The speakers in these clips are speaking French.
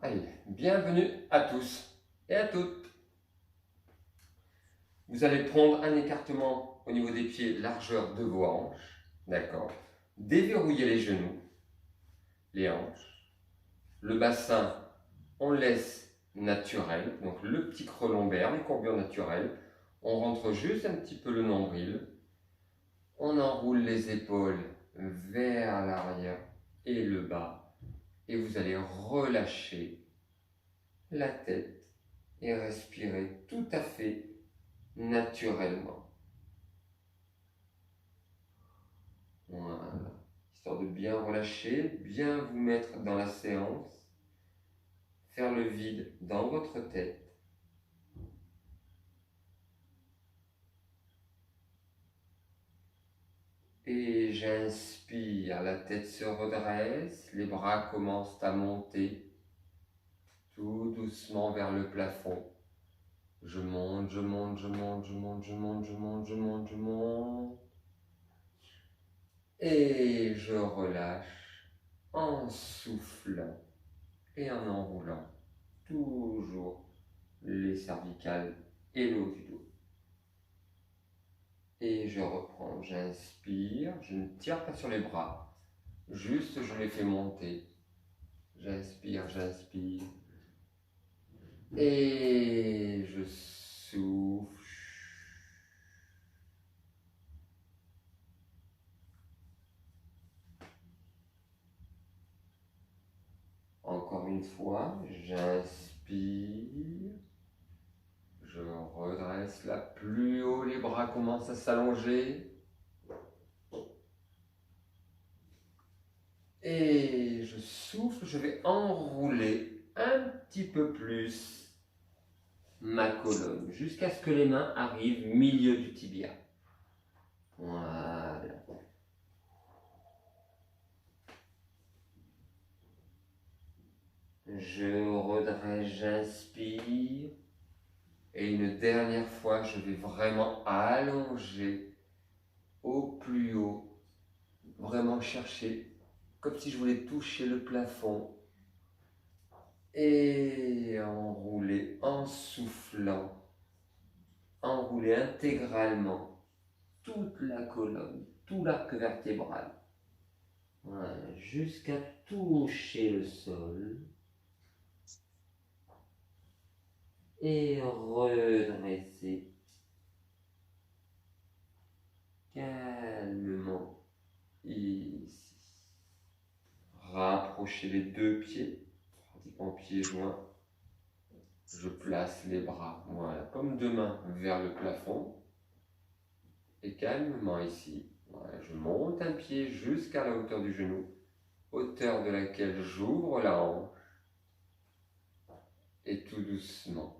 Allez, bienvenue à tous et à toutes. Vous allez prendre un écartement au niveau des pieds, largeur de vos hanches. D'accord. Déverrouillez les genoux, les hanches. Le bassin, on laisse naturel. Donc le petit creux lombaire, les courbures naturelles. On rentre juste un petit peu le nombril. On enroule les épaules vers l'arrière et le bas. Et vous allez relâcher la tête et respirer tout à fait naturellement. Voilà. Histoire de bien relâcher, bien vous mettre dans la séance, faire le vide dans votre tête. Et j'inspire, la tête se redresse, les bras commencent à monter tout doucement vers le plafond. Je monte, je monte, je monte, je monte, je monte, je monte, je monte, je monte. Et je relâche en soufflant et en enroulant toujours les cervicales et le haut du dos. Et je reprends, j'inspire, je ne tire pas sur les bras, juste je les fais monter. J'inspire, j'inspire. Et je souffle. Encore une fois, j'inspire. Je redresse là plus haut, les bras commencent à s'allonger. Et je souffle, je vais enrouler un petit peu plus ma colonne jusqu'à ce que les mains arrivent au milieu du tibia. Voilà. Je redresse, j'inspire. Et une dernière fois, je vais vraiment allonger au plus haut. Vraiment chercher comme si je voulais toucher le plafond. Et enrouler en soufflant. Enrouler intégralement toute la colonne, tout l'arc vertébral. Voilà, jusqu'à toucher le sol. Et redresser calmement ici. Rapprochez les deux pieds, pratiquement pieds joints. Je place les bras, voilà, comme deux mains vers le plafond. Et calmement ici, voilà, je monte un pied jusqu'à la hauteur du genou, hauteur de laquelle j'ouvre la hanche. Et tout doucement,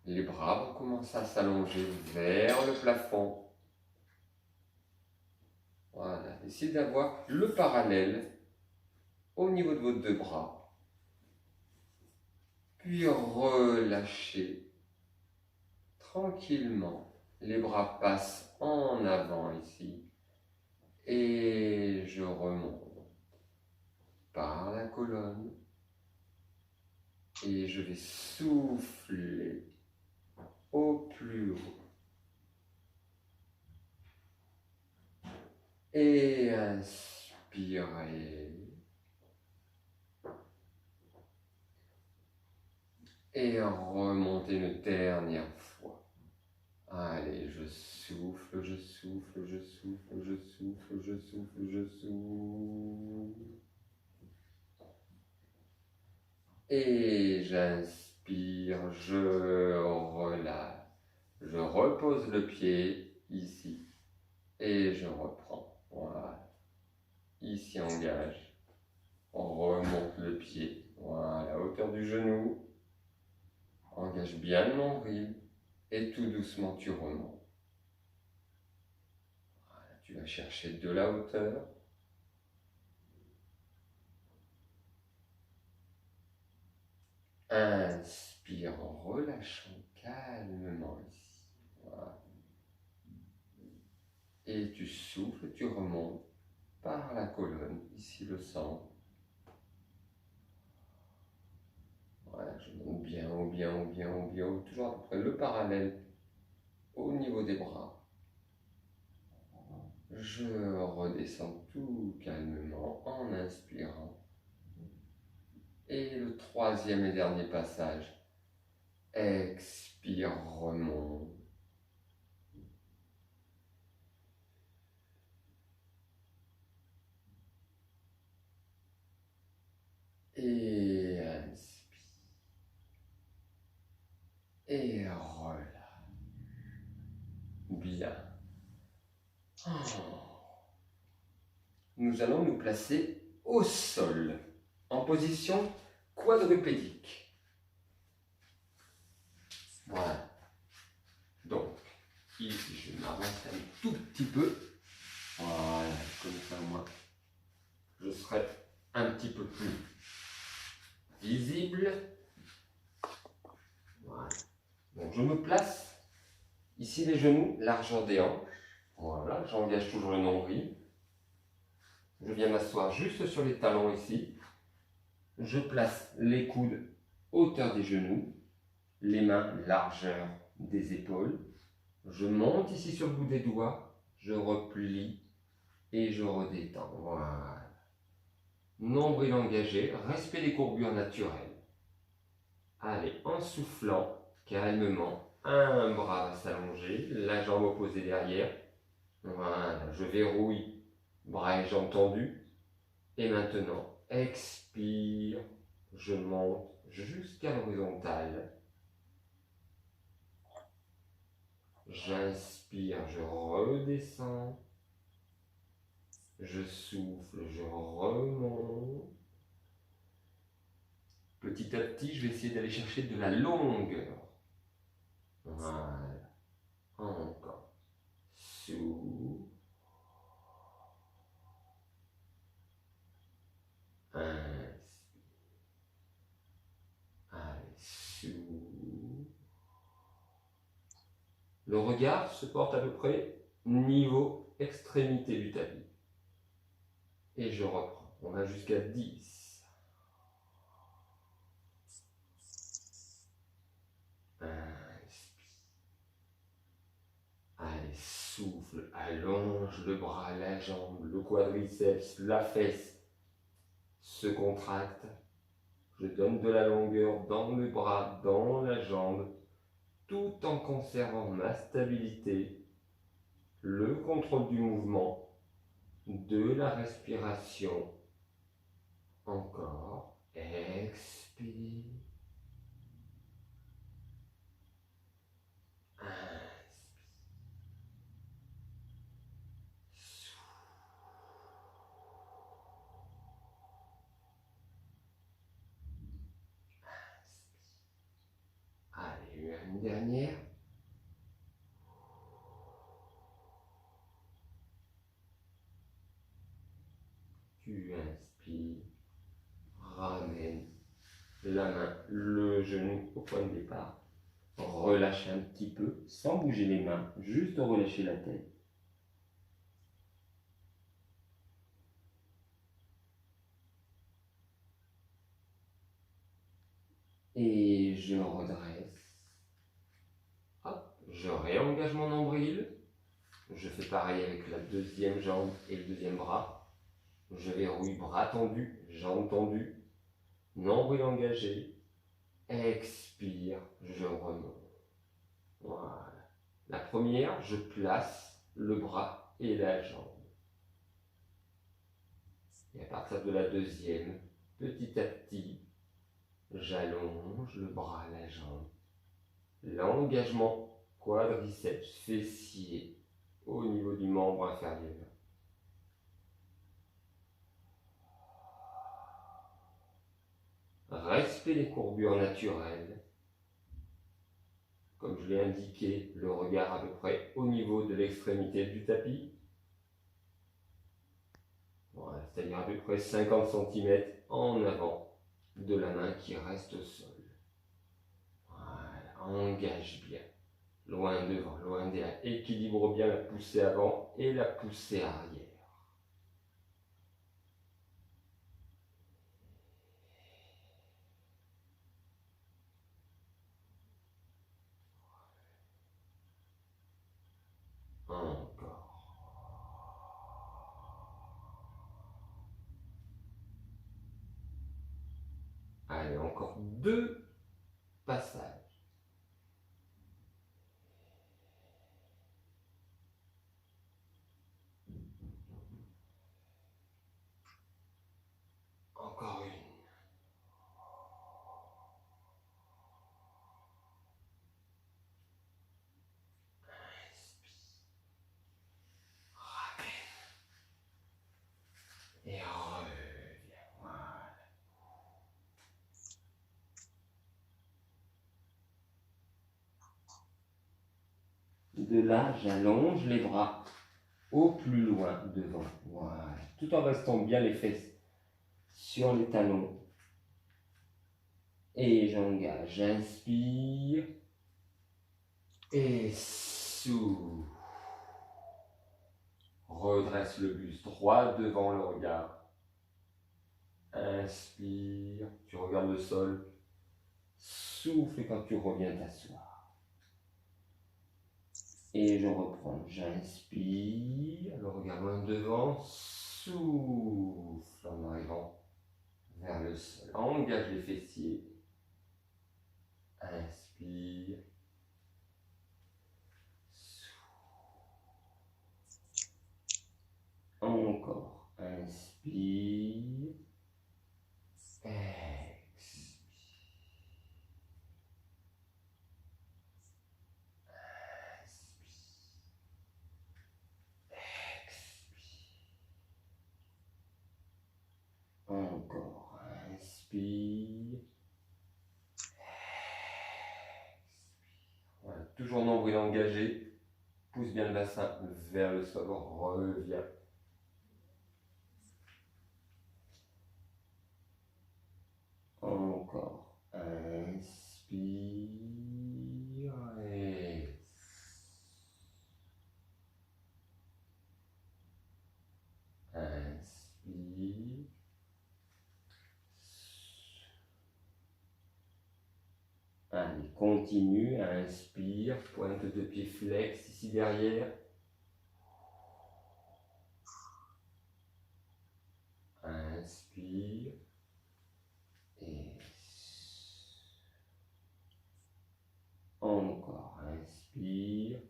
les bras vont commencer à s'allonger vers le plafond. Voilà, essayez d'avoir le parallèle au niveau de vos deux bras. Puis relâchez tranquillement. Les bras passent en avant ici. Et je remonte par la colonne. Et je vais souffler au plus haut. Et inspirez. Et remontez une dernière fois. Allez, je souffle, je souffle, je souffle, je souffle, je souffle, je souffle. Et j'inspire, je relâche. Je repose le pied ici. Et je reprends. Voilà. Ici, engage. On remonte le pied. Voilà, hauteur du genou. Engage bien le nombril. Et tout doucement, tu remontes. Voilà, tu vas chercher de la hauteur. Inspire en relâchant calmement ici. Voilà. Et tu souffles, tu remontes par la colonne, ici le centre. ou bien, ou bien, ou bien, ou bien, ou toujours à peu près le parallèle au niveau des bras. Je redescends tout calmement en inspirant. Et le troisième et dernier passage. Expire, remonte. Et inspire. Et relâche. Bien. Nous allons nous placer au sol, en position quadrupédique. Voilà. Donc, ici, je m'avance un tout petit peu. Voilà, comme ça, moi, je serai un petit peu plus visible. Voilà. Donc, je me place ici, les genoux, largeur des hanches. Voilà, j'engage toujours le nombril. Je viens m'asseoir juste sur les talons ici. Je place les coudes hauteur des genoux, les mains largeur des épaules. Je monte ici sur le bout des doigts, je replie et je redétends. Voilà. Nombril engagé, respect des courbures naturelles. Allez, en soufflant, calmement, un bras va s'allonger, la jambe opposée derrière. Voilà, je verrouille, bras et jambes tendus. Et maintenant, expire, je monte jusqu'à l'horizontale. J'inspire, je redescends. Je souffle, je remonte. Petit à petit, je vais essayer d'aller chercher de la longueur. Voilà. Encore. Souffle. Inspire. Allez, souffle. Le regard se porte à peu près niveau extrémité du tapis. Et je reprends. On va jusqu'à 10. Inspire. Allez, souffle. Allonge le bras, la jambe, le quadriceps, la fesse se contracte. Je donne de la longueur dans le bras, dans la jambe, tout en conservant ma stabilité, le contrôle du mouvement, de la respiration. Encore. Expire. Inspire. Souffle. Allez, une dernière. Tu inspires, ramène la main, le genou au point de départ. Relâche un petit peu, sans bouger les mains, juste relâcher la tête. Et je redresse. Hop, je réengage mon nombril. Je fais pareil avec la deuxième jambe et le deuxième bras. Je verrouille, bras tendus, jambes tendues, nombril engagé. Expire, je remonte. Voilà. La première, je place le bras et la jambe. Et à partir de la deuxième, petit à petit, j'allonge le bras, la jambe. L'engagement quadriceps, fessier, au niveau du membre inférieur. Respect des courbures naturelles. Comme je l'ai indiqué, le regard à peu près au niveau de l'extrémité du tapis. Voilà, c'est-à-dire à peu près 50 cm en avant de la main qui reste au sol. Voilà, engage bien. Loin devant, loin derrière. Équilibre bien la poussée avant et la poussée arrière. Allez, encore 2 passages. Encore une. Et reviens. Voilà. De là, j'allonge les bras au plus loin devant. Voilà. Tout en restant bien les fesses sur les talons. Et j'engage. J'inspire. Et souffle. Redresse le buste droit devant le regard. Inspire. Tu regardes le sol. Souffle quand tu reviens t'asseoir. Et je reprends. J'inspire. Le regard loin devant. Souffle en arrivant vers le sol. Engage les fessiers. Inspire. Encore. Inspire. Expire. Encore. Inspire. Expire. Voilà. Toujours nombril engagé. Pousse bien le bassin vers le sol. Reviens. Encore. Inspire. Et inspire. Allez, continue. Inspire. Pointe de pied flex ici derrière. Inspire. Et encore. Inspire.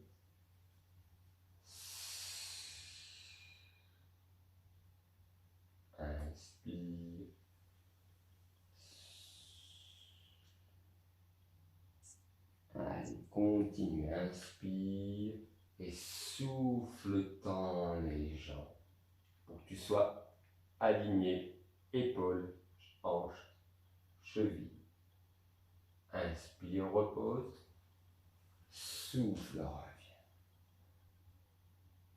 Inspire. Allez, continue. Inspire. Et souffle, tends les jambes. Pour que tu sois aligné. Épaules, hanches, chevilles. Inspire, repose. Souffle, reviens.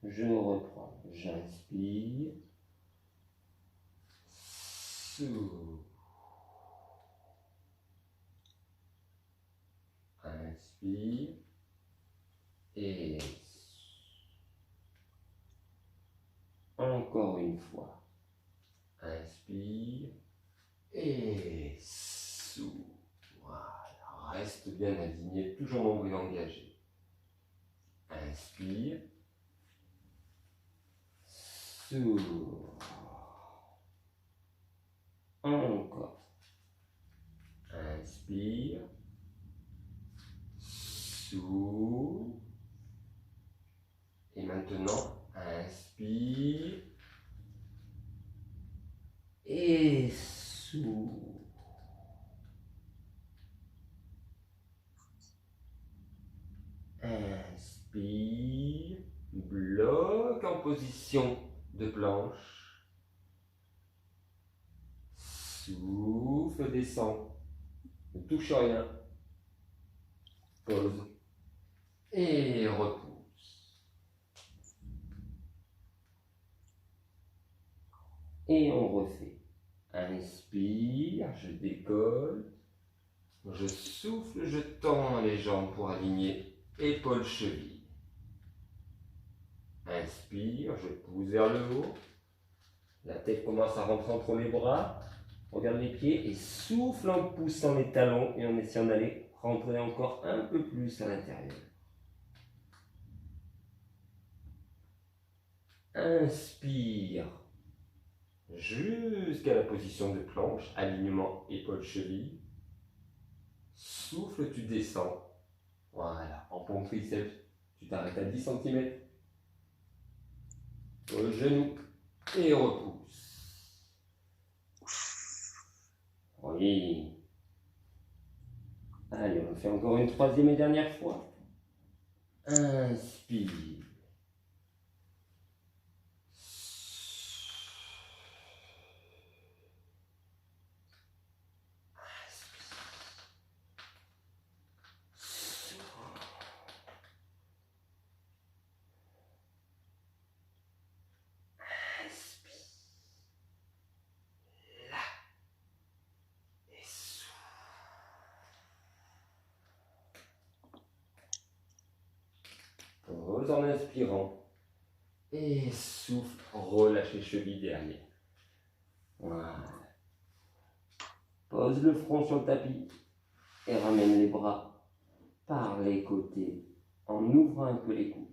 Je reprends. J'inspire. Souffle. Inspire. Et encore une fois. Inspire. Et souffle. Voilà. Reste bien aligné, toujours nombril engagé. Inspire. Souffle. Encore. Inspire. Souffle. Et maintenant, inspire. Et souffle. Inspire. Bloque en position de planche. Souffle, descend. Ne touche rien. Pause. Et repousse. Et on refait. Inspire, je décolle. Je souffle, je tends les jambes pour aligner épaules, chevilles. Inspire, je pousse vers le haut. La tête commence à rentrer entre les bras. Regarde les pieds et souffle en poussant les talons et en essayant d'aller rentrer encore un peu plus à l'intérieur. Inspire. jusqu'à la position de planche, alignement épaule-cheville. Souffle, tu descends. Voilà, en pompe triceps, tu t'arrêtes à 10 cm. Au genou et repousse. Oui. Allez, on fait encore une troisième et dernière fois. Inspire. Pose en inspirant et souffle, relâche les chevilles derrière. Voilà. Pose le front sur le tapis et ramène les bras par les côtés en ouvrant un peu les coudes.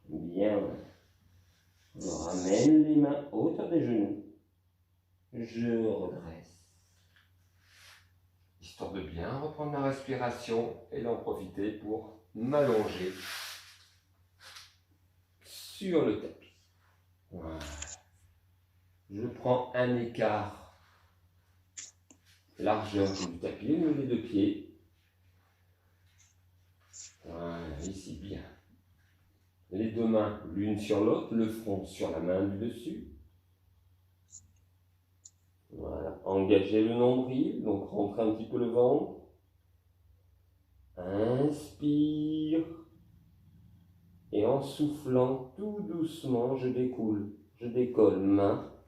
Bien. Je ramène les mains à hauteur des genoux. Je redresse. Histoire de bien reprendre ma respiration et d'en profiter pour m'allonger sur le tapis. Voilà. Je prends un écart largeur du tapis, au niveau des deux pieds. Voilà, ici bien. Les deux mains l'une sur l'autre, le front sur la main du dessus. Voilà, engagez le nombril, donc rentrez un petit peu le ventre. Inspire. Et en soufflant tout doucement, je décolle main,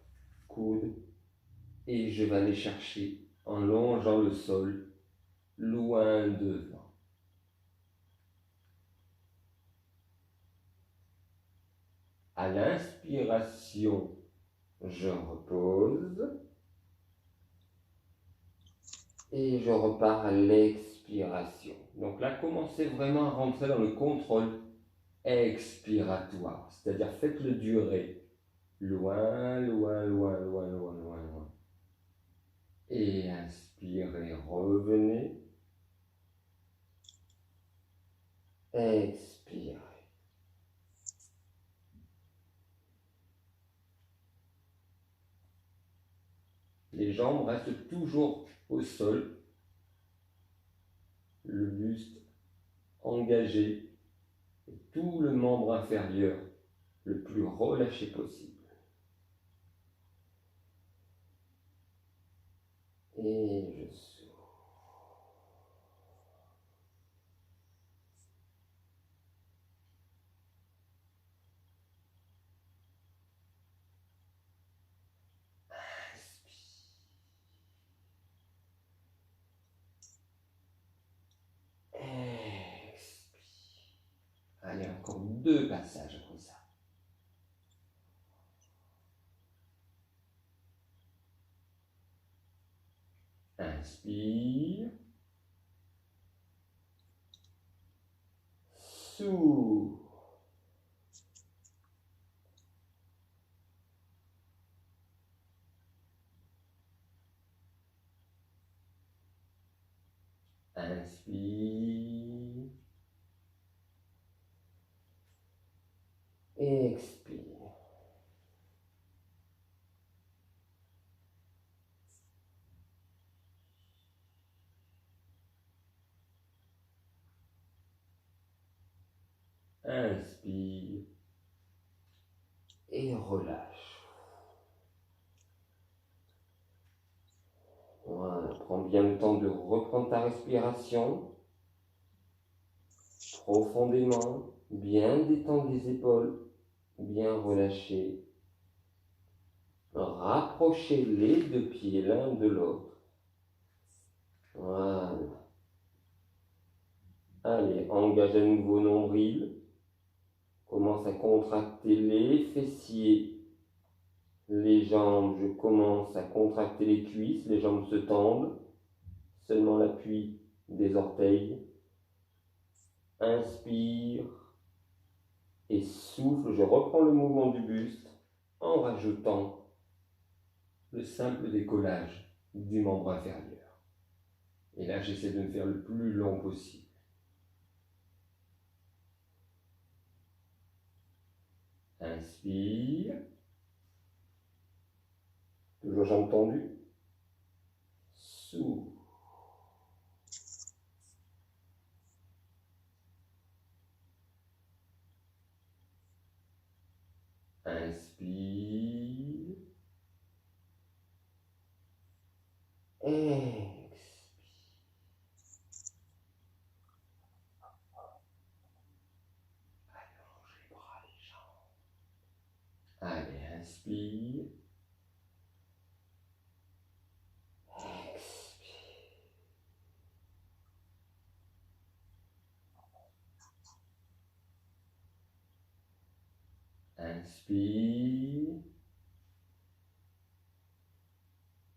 coude, et je vais aller chercher en longeant le sol, loin devant. À l'inspiration, je repose. Et je repars à l'expiration. Donc là, commencez vraiment à rentrer dans le contrôle expiratoire. C'est-à-dire, faites-le durer. Loin, loin, loin, loin, loin, loin, loin. Et inspirez, revenez. Expirez. Les jambes restent toujours au sol. Le buste engagé. Et tout le membre inférieur le plus relâché possible. Et je souffle. Expire. Allez, encore 2 passages comme ça. Inspire. Souffle. Inspire. Expire. Inspire. Et relâche. Voilà, prends bien le temps de reprendre ta respiration. Profondément, bien détendre les épaules, bien relâcher. Rapprochez les 2 pieds l'un de l'autre. Voilà. Allez, engage à nouveau nombril. Commence à contracter les fessiers, Les jambes, je commence à contracter les cuisses, les jambes se tendent, seulement l'appui des orteils. Inspire et souffle, je reprends le mouvement du buste en rajoutant le simple décollage du membre inférieur. Et là, j'essaie de me faire le plus long possible. Inspire. Toujours jambes tendues. Souffle. Inspire. Expire. Allonge les bras, les jambes. Allez, inspire. Expire. Inspire.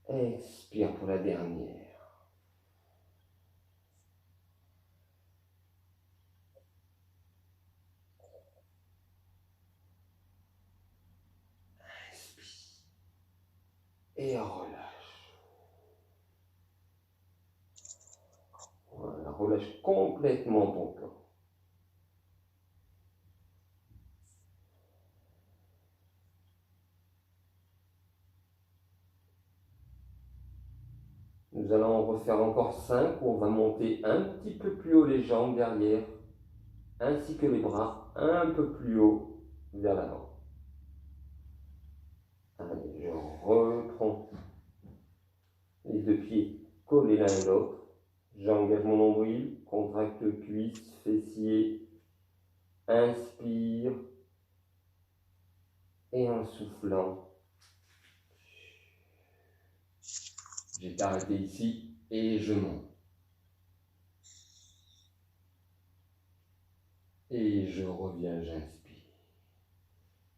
Expire pour la dernière. Inspire. Et relâche. Voilà, relâche complètement ton corps. Nous allons en refaire encore 5 où on va monter un petit peu plus haut les jambes derrière, ainsi que les bras un peu plus haut vers l'avant. Allez, je reprends les deux pieds collés l'un à l'autre. J'engage mon nombril, contracte cuisses, fessiers. Inspire. Et en soufflant, j'ai arrêté ici et je monte. Et je reviens, j'inspire.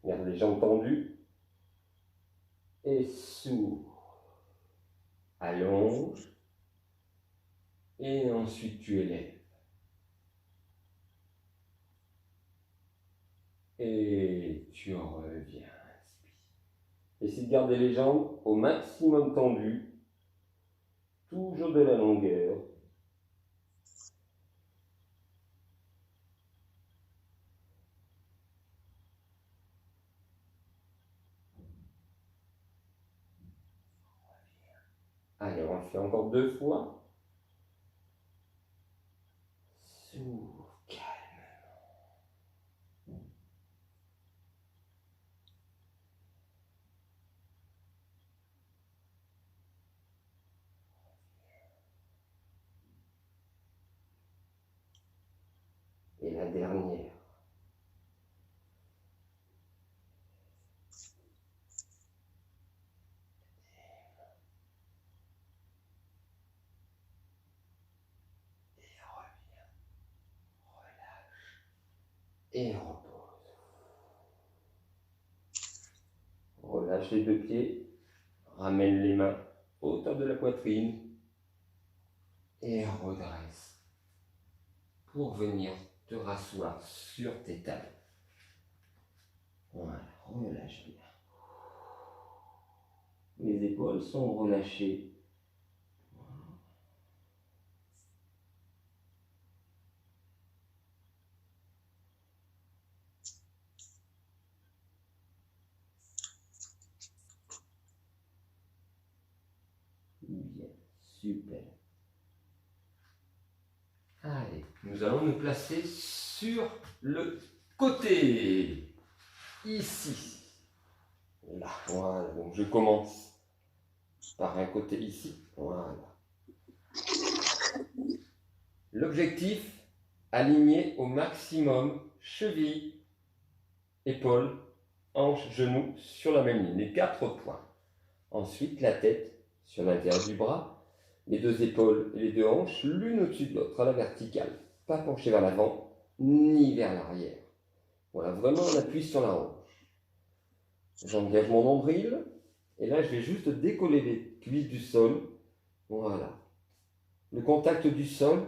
Garde les jambes tendues. Et souffle. Allonge. Et ensuite tu élèves. Et tu reviens. Inspire. Essaye de garder les jambes au maximum tendues. Toujours de la longueur. Allez, on le fait encore 2 fois. Souffle, calmement. Et la dernière. Et repose. Relâche les deux pieds, ramène les mains hauteur de la poitrine et redresse pour venir te rasseoir sur tes talons. Voilà, relâche bien. Les épaules sont relâchées. Bien, super. Allez, nous allons nous placer sur le côté. Ici. Là, voilà. Donc je commence par un côté ici. Voilà. L'objectif, aligner au maximum cheville, épaules, hanches, genoux sur la même ligne, les 4 points. Ensuite, la tête sur l'intérieur du bras, les 2 épaules et les 2 hanches, l'une au-dessus de l'autre, à la verticale. Pas penché vers l'avant, ni vers l'arrière. Voilà, vraiment on appuie sur la hanche. J'engage mon nombril. Et là, je vais juste décoller les cuisses du sol. Voilà. Le contact du sol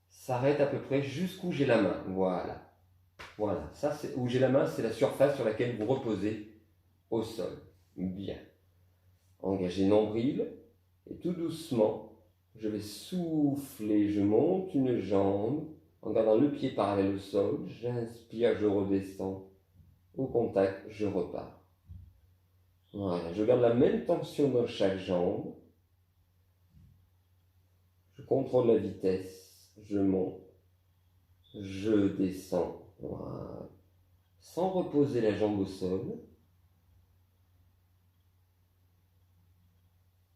s'arrête à peu près jusqu'où j'ai la main. Voilà. Voilà. Ça, c'est où j'ai la main, c'est la surface sur laquelle vous reposez au sol. Bien. Engagez nombril. Et tout doucement, je vais souffler. Je monte une jambe en gardant le pied parallèle au sol. J'inspire, je redescends. Au contact, je repars. Voilà, je garde la même tension dans chaque jambe. Je contrôle la vitesse. Je monte. Je descends. Voilà. Sans reposer la jambe au sol.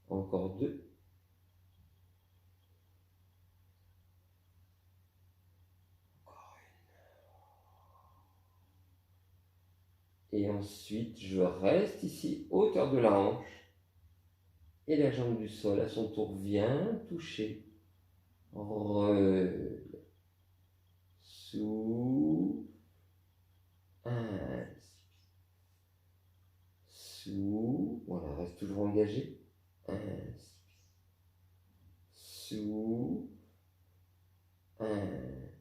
Encore 2. Et ensuite, je reste ici, hauteur de la hanche. Et la jambe du sol, à son tour, vient toucher. Relève. Souffle. Inspire. Souffle. Voilà, reste toujours engagé. Inspire. Souffle. Inspire.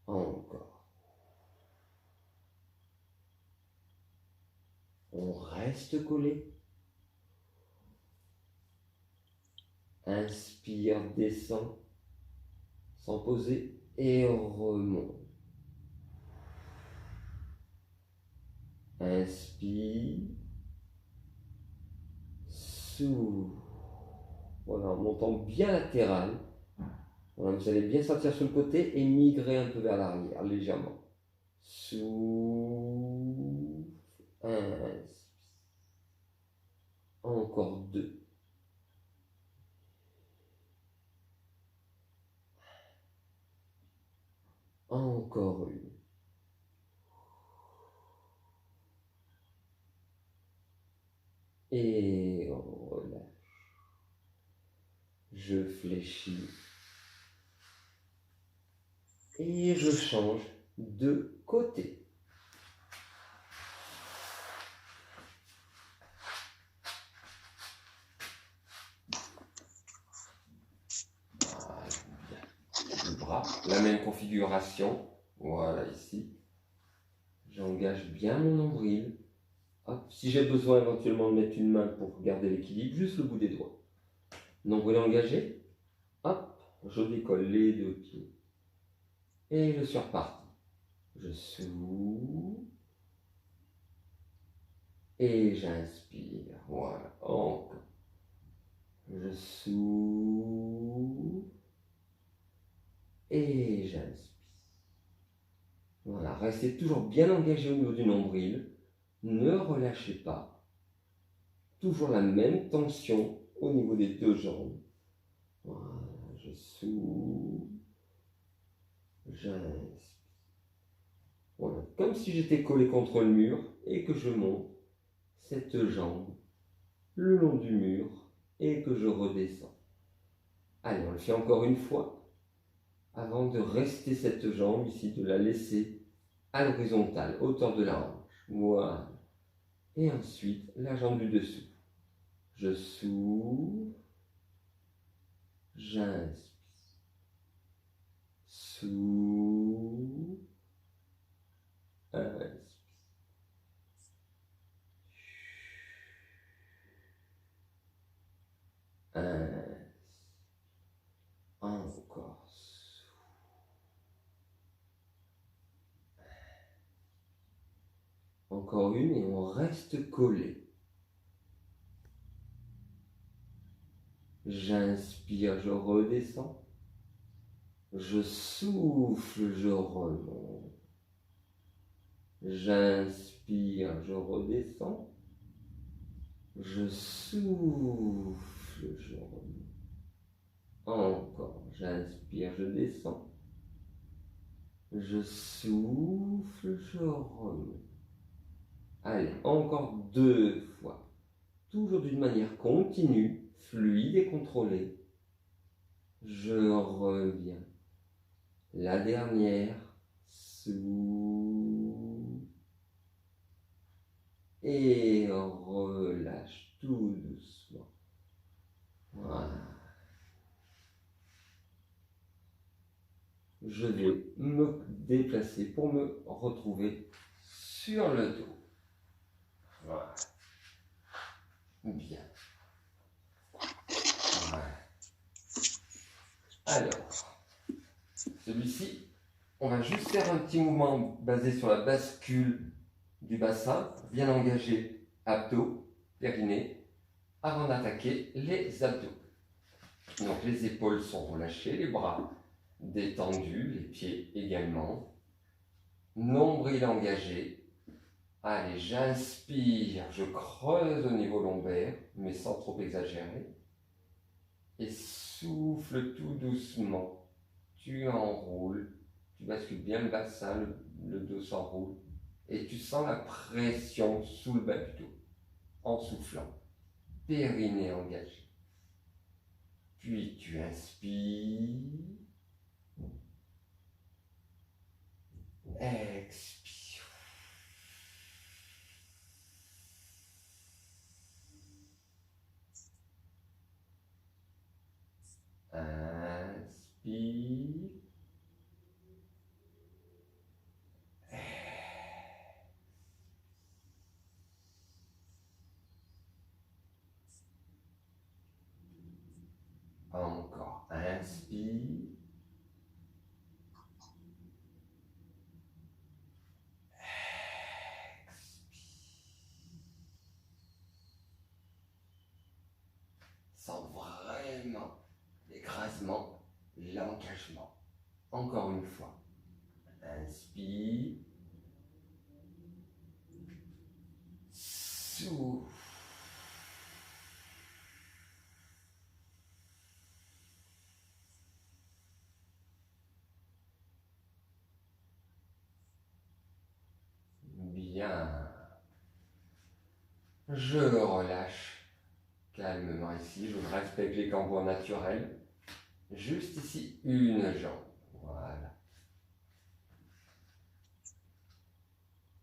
Encore. On reste collé. Inspire, descend, sans poser, et remonte. Inspire, souffle. Voilà, en montant bien latéral. Voilà, vous allez bien sentir sur le côté et migrer un peu vers l'arrière, légèrement. Souffle, inspire. Encore 2. Encore une. Et on relâche. Je fléchis. Et je change de côté. Le bras, la même configuration. Voilà ici. J'engage bien mon nombril. Hop. Si j'ai besoin éventuellement de mettre une main pour garder l'équilibre, juste le bout des doigts. Nombril engagé. Hop, je décolle les 2 pieds. Et je suis reparti. Je souffle. Et j'inspire. Voilà. Encore. Je souffle. Et j'inspire. Voilà. Restez toujours bien engagé au niveau du nombril. Ne relâchez pas. Toujours la même tension au niveau des 2 jambes. Voilà. Je souffle. J'inspire. Voilà. Comme si j'étais collé contre le mur et que je monte cette jambe le long du mur et que je redescends. Allez, on le fait encore une fois avant de rester cette jambe ici, de la laisser à l'horizontale, hauteur de la hanche. Voilà. Et ensuite, la jambe du dessous. Je souffle, j'inspire, souffle, inspire. Encore. Encore une et on reste collé. J'inspire, je redescends. Je souffle, je remonte. J'inspire, je redescends. Je souffle, je remonte. Encore, j'inspire, je descends. Je souffle, je remonte. Allez, encore 2 fois. Toujours d'une manière continue, fluide et contrôlée. Je reviens. La dernière, souffle. et relâche tout doucement. Voilà. Je vais me déplacer pour me retrouver sur le dos. Voilà. Bien. Voilà. Alors, celui-ci, on va juste faire un petit mouvement basé sur la bascule du bassin, bien engagé, abdos, périnée, avant d'attaquer les abdos. Donc les épaules sont relâchées, les bras détendus, les pieds également. Nombril engagé. Allez, j'inspire, je creuse au niveau lombaire, mais sans trop exagérer. Et souffle tout doucement. Tu enroules, tu bascules bien le bassin, le dos s'enroule. Et tu sens la pression sous le bas du dos, en soufflant. Périnée engagé. Puis tu inspires. Expire. Inspire. Encore. Inspire. Sens vraiment l'écrasement, l'engagement. Encore une fois. Inspire. Souffle. Bien. Je relâche calmement ici. Je respecte les cambrures naturels. Juste ici, une jambe. Voilà.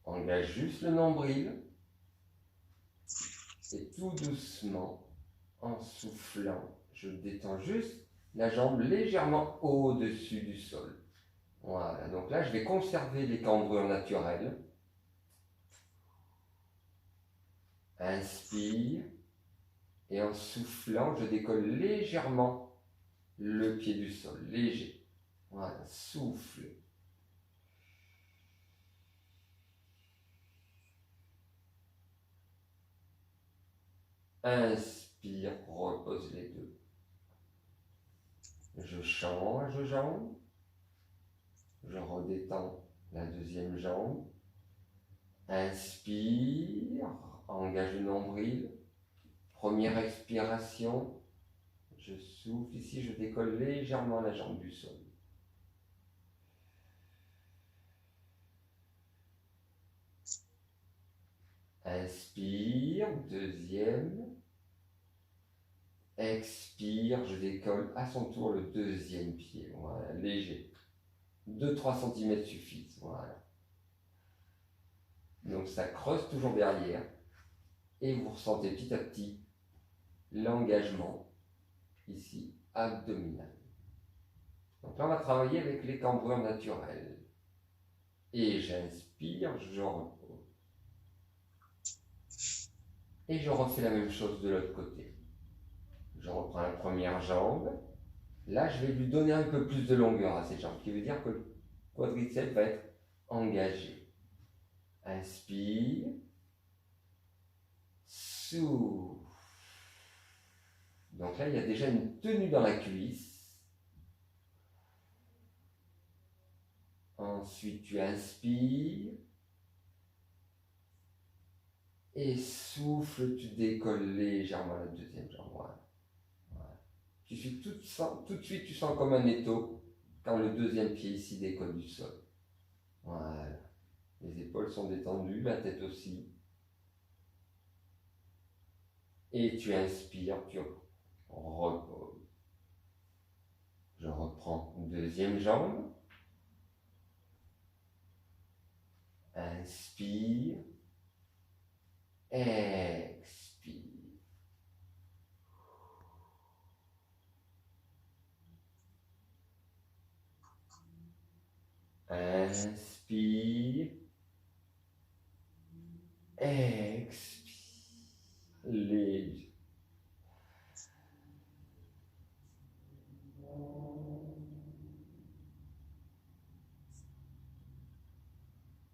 Engage juste le nombril. Et tout doucement, en soufflant, je détends juste la jambe légèrement au-dessus du sol. Voilà, donc là je vais conserver les cambrures naturelles. Inspire. Et en soufflant, je décolle légèrement le pied du sol, léger. Voilà, souffle. Inspire, repose les deux. Je change jambe. Je redétends la deuxième jambe. Inspire, engage le nombril. Première expiration. Je souffle ici, je décolle légèrement la jambe du sol. Inspire, deuxième. Expire, je décolle à son tour le deuxième pied. Voilà, léger. 2-3 cm suffisent. Voilà. Donc ça creuse toujours derrière. Et vous ressentez petit à petit l'engagement ici abdominal. Donc là, on va travailler avec les cambrures naturelles. Et j'inspire, je repose. Et je refais la même chose de l'autre côté. Je reprends la première jambe. Là, je vais lui donner un peu plus de longueur à cette jambe, ce qui veut dire que le quadriceps va être engagé. Inspire. Souffle. Donc là, il y a déjà une tenue dans la cuisse. Ensuite, tu inspires. Et souffle, tu décolles légèrement la deuxième jambe. Voilà. Voilà. Tu suis tout de suite, tu sens comme un étau quand le deuxième pied ici décolle du sol. Voilà. Les épaules sont détendues, la tête aussi. Et tu inspires, tu reposes. Je reprends deuxième jambe. Inspire. Expire. Inspire. Expire. Léger.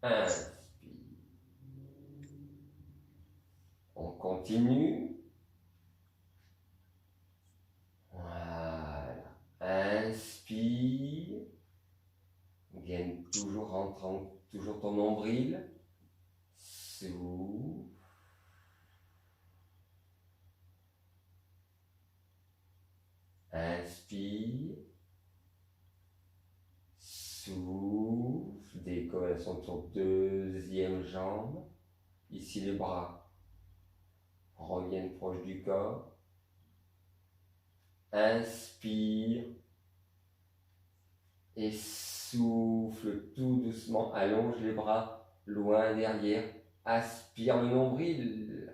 Inspire. On continue. Voilà. Inspire. Gaine toujours entrant, toujours ton nombril. Souffle. Inspire. Souffle. Décollation de ton deuxième jambe. Ici les bras reviennent proches du corps. Inspire. Et souffle tout doucement. Allonge les bras loin derrière. Aspire le nombril.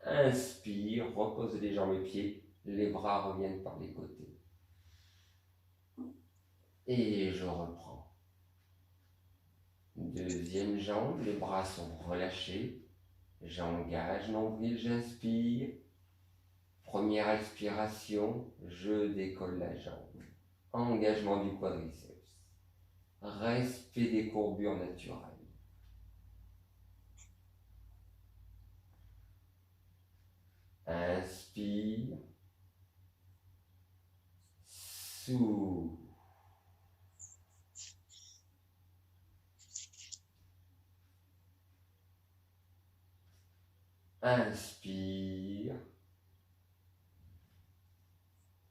Inspire, repose les jambes et pieds, les bras reviennent par les côtés. Et je reprends. Deuxième jambe, les bras sont relâchés. J'engage nombril, j'inspire. Première expiration, je décolle la jambe. Engagement du quadriceps. Respect des courbures naturelles. Inspire. Souffle. Inspire.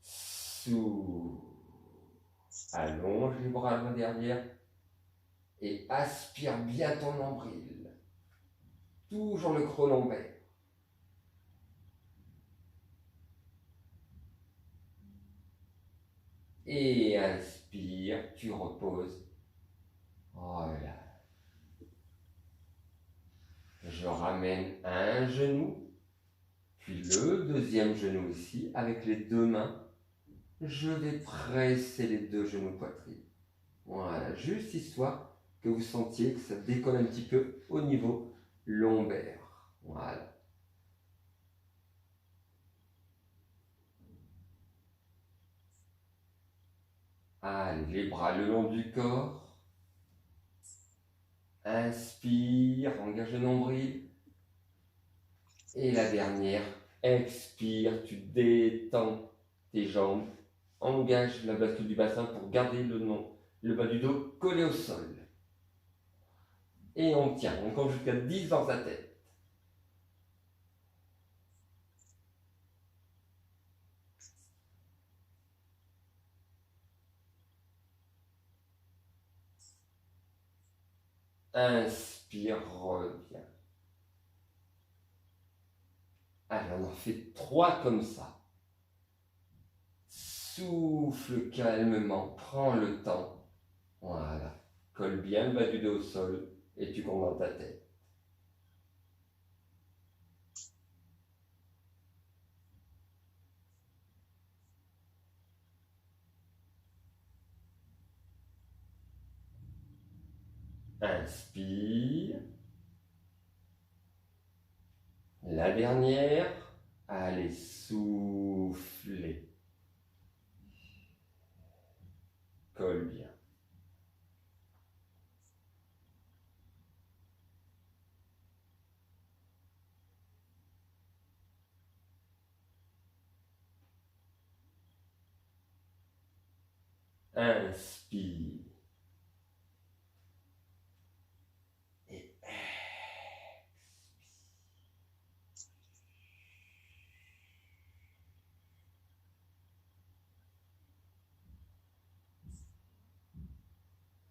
Souffle. Allonge les bras loin derrière et aspire bien ton nombril. Toujours le creux lombaire. Et inspire, tu reposes. Voilà. Je ramène un genou, puis le deuxième genou ici, avec les deux mains. Je vais presser les deux genoux poitrine. Voilà, juste histoire que vous sentiez que ça décolle un petit peu au niveau lombaire. Voilà. Allez, les bras le long du corps. Inspire, engage le nombril. Et la dernière, expire, tu détends tes jambes. Engage la bascule du bassin pour garder le bas du dos collé au sol. Et on tient, on compte jusqu'à 10 dans sa tête. Inspire, reviens. Allez, on en fait 3 comme ça. Souffle calmement, prends le temps. Voilà. Colle bien le bas du dos au sol et tu comptes dans ta tête. Inspire. La dernière. Allez, soufflez. Colle bien. Inspire. Et expire.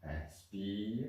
Inspire.